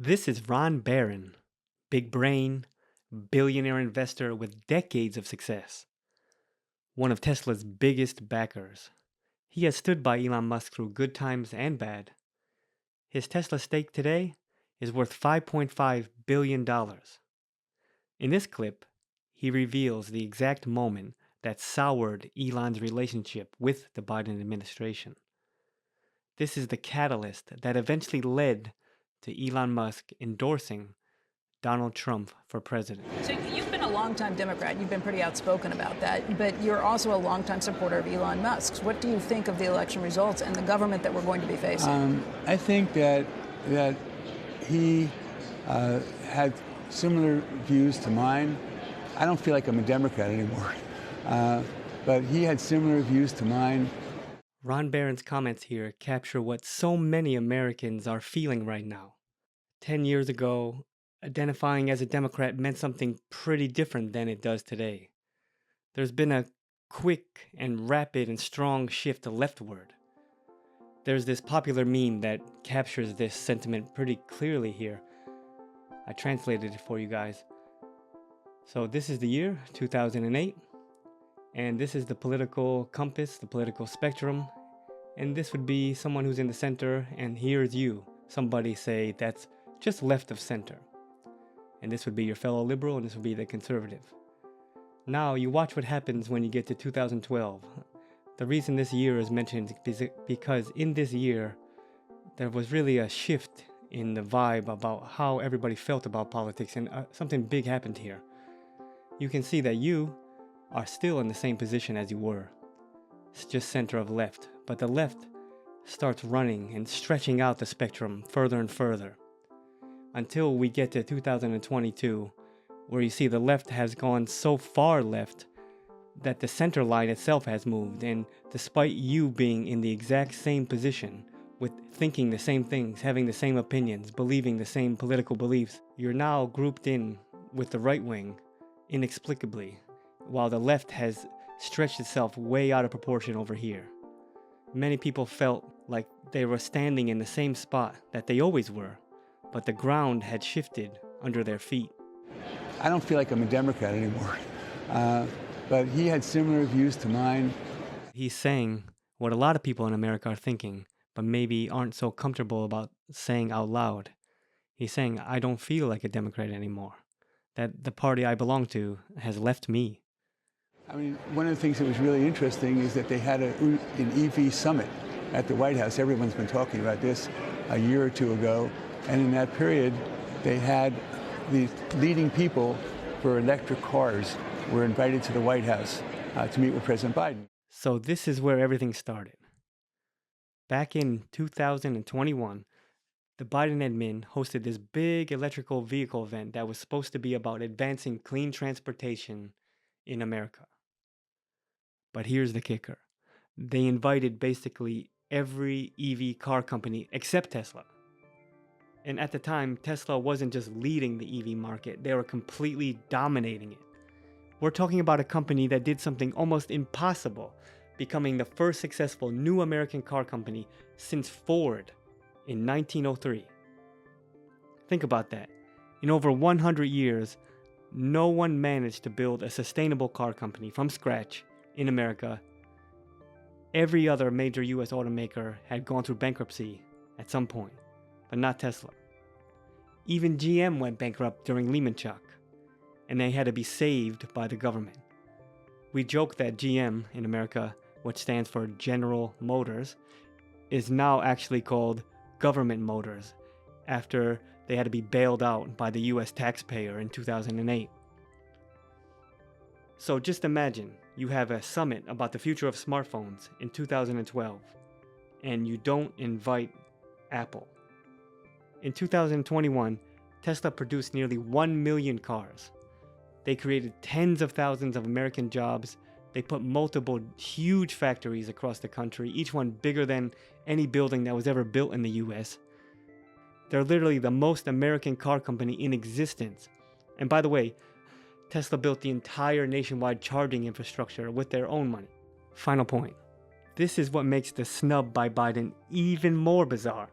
This is Ron Barron, big brain, billionaire investor with decades of success. One of Tesla's biggest backers. He has stood by Elon Musk through good times and bad. His Tesla stake today is worth $5.5 billion. In this clip, he reveals the exact moment that soured Elon's relationship with the Biden administration. This is the catalyst that eventually led to Elon Musk endorsing Donald Trump for president. So you've been a longtime Democrat. You've been pretty outspoken about that, but you're also a longtime supporter of Elon Musk's. What do you think of the election results and the government that we're going to be facing? I think that he had similar views to mine. I don't feel like I'm a Democrat anymore, but he had similar views to mine. Ron Barron's comments here capture what so many Americans are feeling right now. 10 years ago, identifying as a Democrat meant something pretty different than it does today. There's been a quick and rapid and strong shift to leftward. There's this popular meme that captures this sentiment pretty clearly here. I translated it for you guys. So this is the year 2008, and this is the political compass, the political spectrum, and this would be someone who's in the center, and here's you, somebody say that's just left of center. And this would be your fellow liberal, and this would be the conservative. Now, you watch what happens when you get to 2012. The reason this year is mentioned is because in this year, there was really a shift in the vibe about how everybody felt about politics, and something big happened here. You can see that you are still in the same position as you were. It's just center of left, but the left starts running and stretching out the spectrum further and further, until we get to 2022, where you see the left has gone so far left that the center line itself has moved, and despite you being in the exact same position, with thinking the same things, having the same opinions, believing the same political beliefs, you're now grouped in with the right wing, inexplicably, while the left has stretched itself way out of proportion over here. Many people felt like they were standing in the same spot that they always were, but the ground had shifted under their feet. I don't feel like I'm a Democrat anymore, but he had similar views to mine. He's saying what a lot of people in America are thinking, but maybe aren't so comfortable about saying out loud. He's saying, I don't feel like a Democrat anymore, that the party I belong to has left me. I mean, one of the things that was really interesting is that they had an EV summit at the White House. Everyone's been talking about this a year or two ago. And in that period, they had the leading people for electric cars were invited to the White House to meet with President Biden. So this is where everything started. Back in 2021, the Biden admin hosted this big electrical vehicle event that was supposed to be about advancing clean transportation in America. But here's the kicker. They invited basically every EV car company except Tesla. And at the time, Tesla wasn't just leading the EV market, they were completely dominating it. We're talking about a company that did something almost impossible, becoming the first successful new American car company since Ford in 1903. Think about that. In over 100 years, no one managed to build a sustainable car company from scratch in America. Every other major US automaker had gone through bankruptcy at some point, but not Tesla. Even GM went bankrupt during Lehman Shock, and they had to be saved by the government. We joke that GM in America, which stands for General Motors, is now actually called Government Motors, after they had to be bailed out by the US taxpayer in 2008. So just imagine you have a summit about the future of smartphones in 2012, and you don't invite Apple. In 2021, Tesla produced nearly 1 million cars. They created tens of thousands of American jobs. They put multiple huge factories across the country, each one bigger than any building that was ever built in the US. They're literally the most American car company in existence. And by the way, Tesla built the entire nationwide charging infrastructure with their own money. Final point. This is what makes the snub by Biden even more bizarre.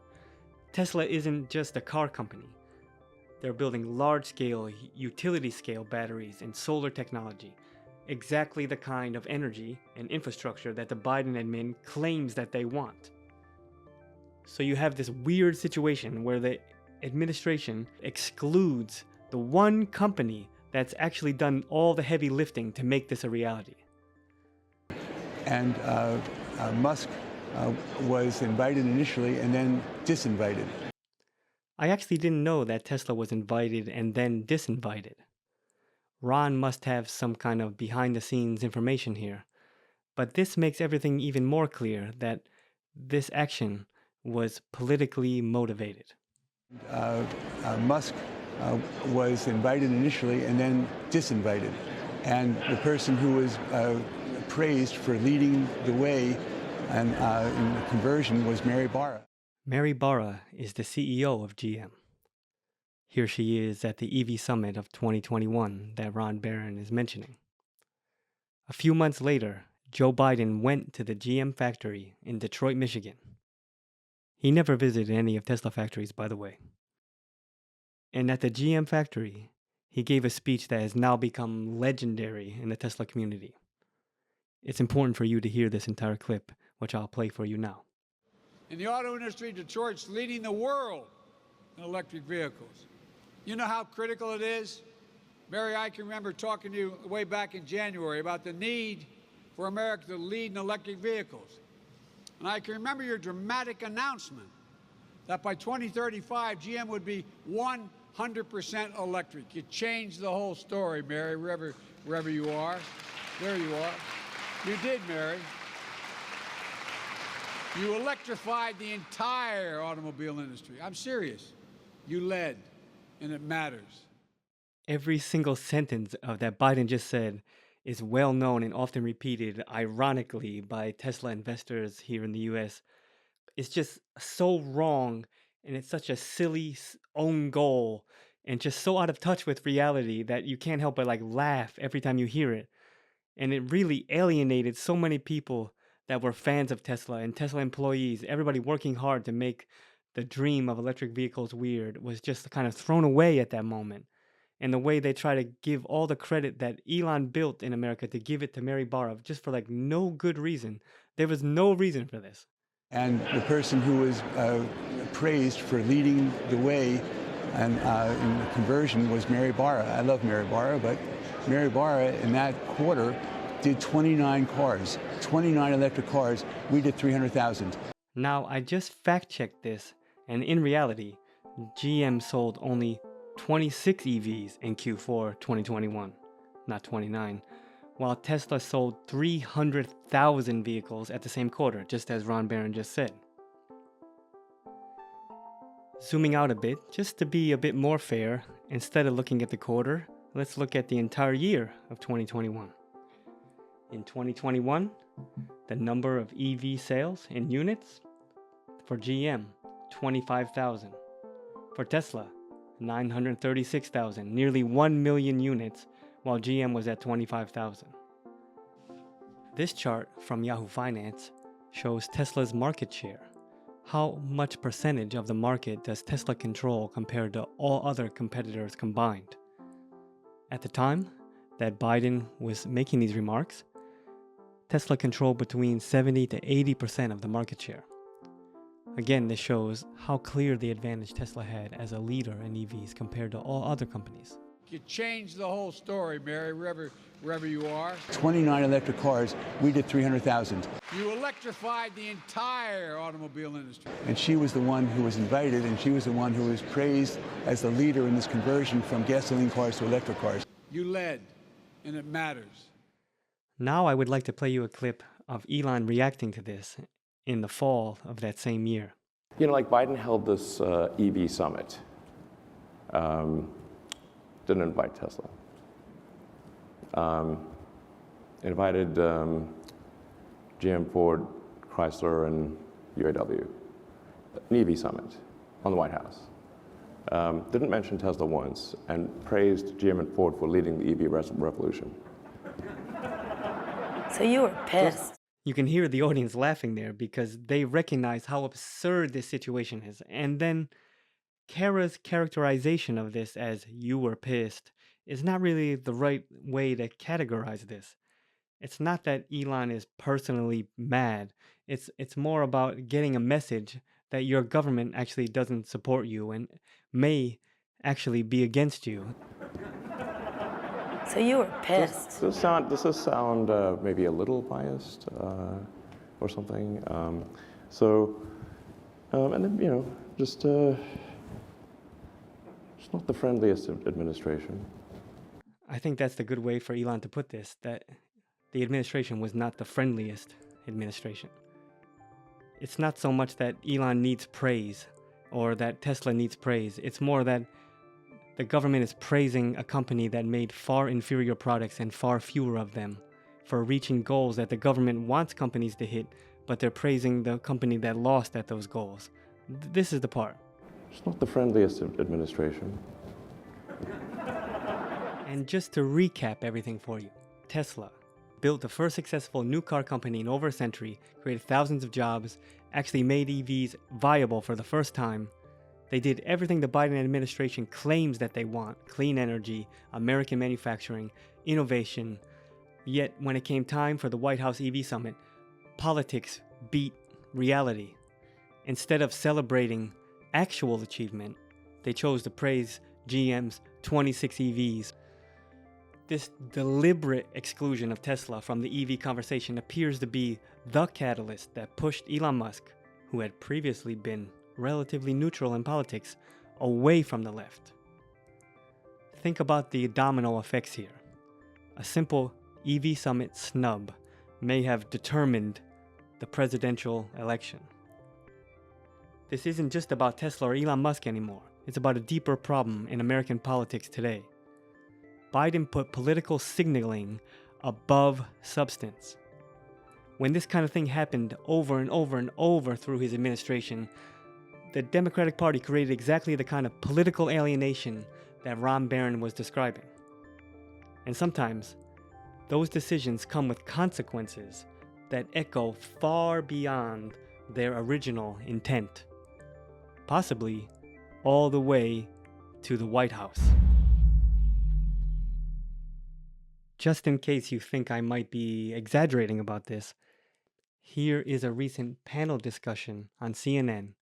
Tesla isn't just a car company. They're building large-scale, utility-scale batteries and solar technology, exactly the kind of energy and infrastructure that the Biden admin claims that they want. So you have this weird situation where the administration excludes the one company that's actually done all the heavy lifting to make this a reality. And Musk was invited initially and then disinvited. I actually didn't know that Tesla was invited and then disinvited. Ron must have some kind of behind-the-scenes information here. But this makes everything even more clear that this action was politically motivated. Musk was invited initially and then disinvited. And the person who was praised for leading the way and in the conversion was Mary Barra. Mary Barra is the CEO of GM. Here she is at the EV Summit of 2021 that Ron Barron is mentioning. A few months later, Joe Biden went to the GM factory in Detroit, Michigan. He never visited any of Tesla factories, by the way. And at the GM factory, he gave a speech that has now become legendary in the Tesla community. It's important for you to hear this entire clip, which I'll play for you now. In the auto industry, Detroit's leading the world in electric vehicles. You know how critical it is? Mary, I can remember talking to you way back in January about the need for America to lead in electric vehicles. And I can remember your dramatic announcement that by 2035, GM would be 100% electric. You changed the whole story, Mary, wherever you are. There you are. You did, Mary. You electrified the entire automobile industry. I'm serious. You led, and it matters. Every single sentence of that Biden just said is well known and often repeated, ironically, by Tesla investors here in the US. It's just so wrong, and it's such a silly own goal, and just so out of touch with reality that you can't help but laugh every time you hear it. And it really alienated so many people that were fans of Tesla and Tesla employees. Everybody working hard to make the dream of electric vehicles weird was just kind of thrown away at that moment. And the way they try to give all the credit that Elon built in America to give it to Mary Barra just for no good reason. There was no reason for this. And the person who was praised for leading the way and in the conversion was Mary Barra. I love Mary Barra, but Mary Barra in that quarter did 29 cars, 29 electric cars. We did 300,000. Now, I just fact-checked this, and in reality, GM sold only 26 EVs in Q4 2021, not 29, while Tesla sold 300,000 vehicles at the same quarter, just as Ron Barron just said. Zooming out a bit, just to be a bit more fair, instead of looking at the quarter, let's look at the entire year of 2021. In 2021, the number of EV sales in units for GM, 25,000. For Tesla, 936,000, nearly 1 million units, while GM was at 25,000. This chart from Yahoo Finance shows Tesla's market share. How much percentage of the market does Tesla control compared to all other competitors combined? At the time that Biden was making these remarks, Tesla controlled between 70 to 80% of the market share. Again, this shows how clear the advantage Tesla had as a leader in EVs compared to all other companies. You changed the whole story, Mary, wherever you are. 29 electric cars. We did 300,000. You electrified the entire automobile industry. And she was the one who was invited, and she was the one who was praised as the leader in this conversion from gasoline cars to electric cars. You led, and it matters. Now I would like to play you a clip of Elon reacting to this in the fall of that same year. You know, Biden held this EV summit. Didn't invite Tesla. Invited GM, Ford, Chrysler, and UAW. An EV summit on the White House. Didn't mention Tesla once, and praised GM and Ford for leading the EV revolution. So you were pissed. You can hear the audience laughing there because they recognize how absurd this situation is. And then Kara's characterization of this as "you were pissed" is not really the right way to categorize this. It's not that Elon is personally mad. It's more about getting a message that your government actually doesn't support you and may actually be against you. So you were pissed. Does this sound maybe a little biased or something? And then, just not the friendliest administration. I think that's the good way for Elon to put this, that the administration was not the friendliest administration. It's not so much that Elon needs praise or that Tesla needs praise. It's more that the government is praising a company that made far inferior products and far fewer of them for reaching goals that the government wants companies to hit, but they're praising the company that lost at those goals. This is the part. It's not the friendliest administration. And just to recap everything for you, Tesla built the first successful new car company in over a century, created thousands of jobs, actually made EVs viable for the first time. They did everything the Biden administration claims that they want: clean energy, American manufacturing, innovation. Yet when it came time for the White House EV summit, politics beat reality. Instead of celebrating actual achievement, they chose to praise GM's 26 EVs. This deliberate exclusion of Tesla from the EV conversation appears to be the catalyst that pushed Elon Musk, who had previously been relatively neutral in politics, away from the left. Think about the domino effects here. A simple EV summit snub may have determined the presidential election. This isn't just about Tesla or Elon Musk anymore. It's about a deeper problem in American politics today. Biden put political signaling above substance. When this kind of thing happened over and over and over through his administration, the Democratic Party created exactly the kind of political alienation that Ron Barron was describing. And sometimes, those decisions come with consequences that echo far beyond their original intent, possibly all the way to the White House. Just in case you think I might be exaggerating about this, here is a recent panel discussion on CNN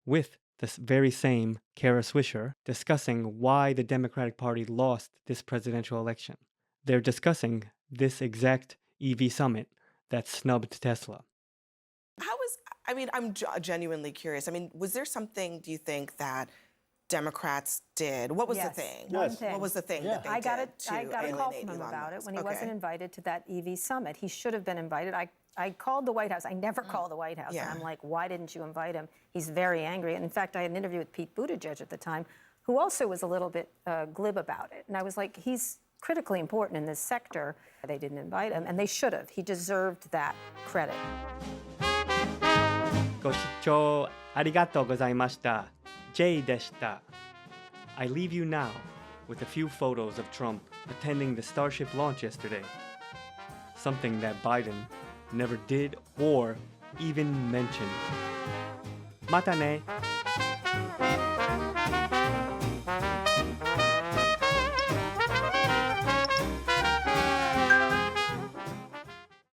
with the very same Kara Swisher discussing why the Democratic Party lost this presidential election. They're discussing this exact EV summit that snubbed Tesla. I'm genuinely curious. Was there something, do you think, that Democrats did? What was the thing? One thing. What was the thing that they did to I got a call alienate from him Elon about it Musk? when he wasn't invited to that EV summit. He should have been invited. I called the White House. I never call the White House. Yeah. And I'm like, why didn't you invite him? He's very angry. And in fact, I had an interview with Pete Buttigieg at the time, who also was a little bit glib about it. And I was like, he's critically important in this sector. They didn't invite him, and they should have. He deserved that credit. ご視聴ありがとうございました。Jay でした。I leave you now with a few photos of Trump attending the Starship launch yesterday. Something that Biden never did or even mentioned. またね。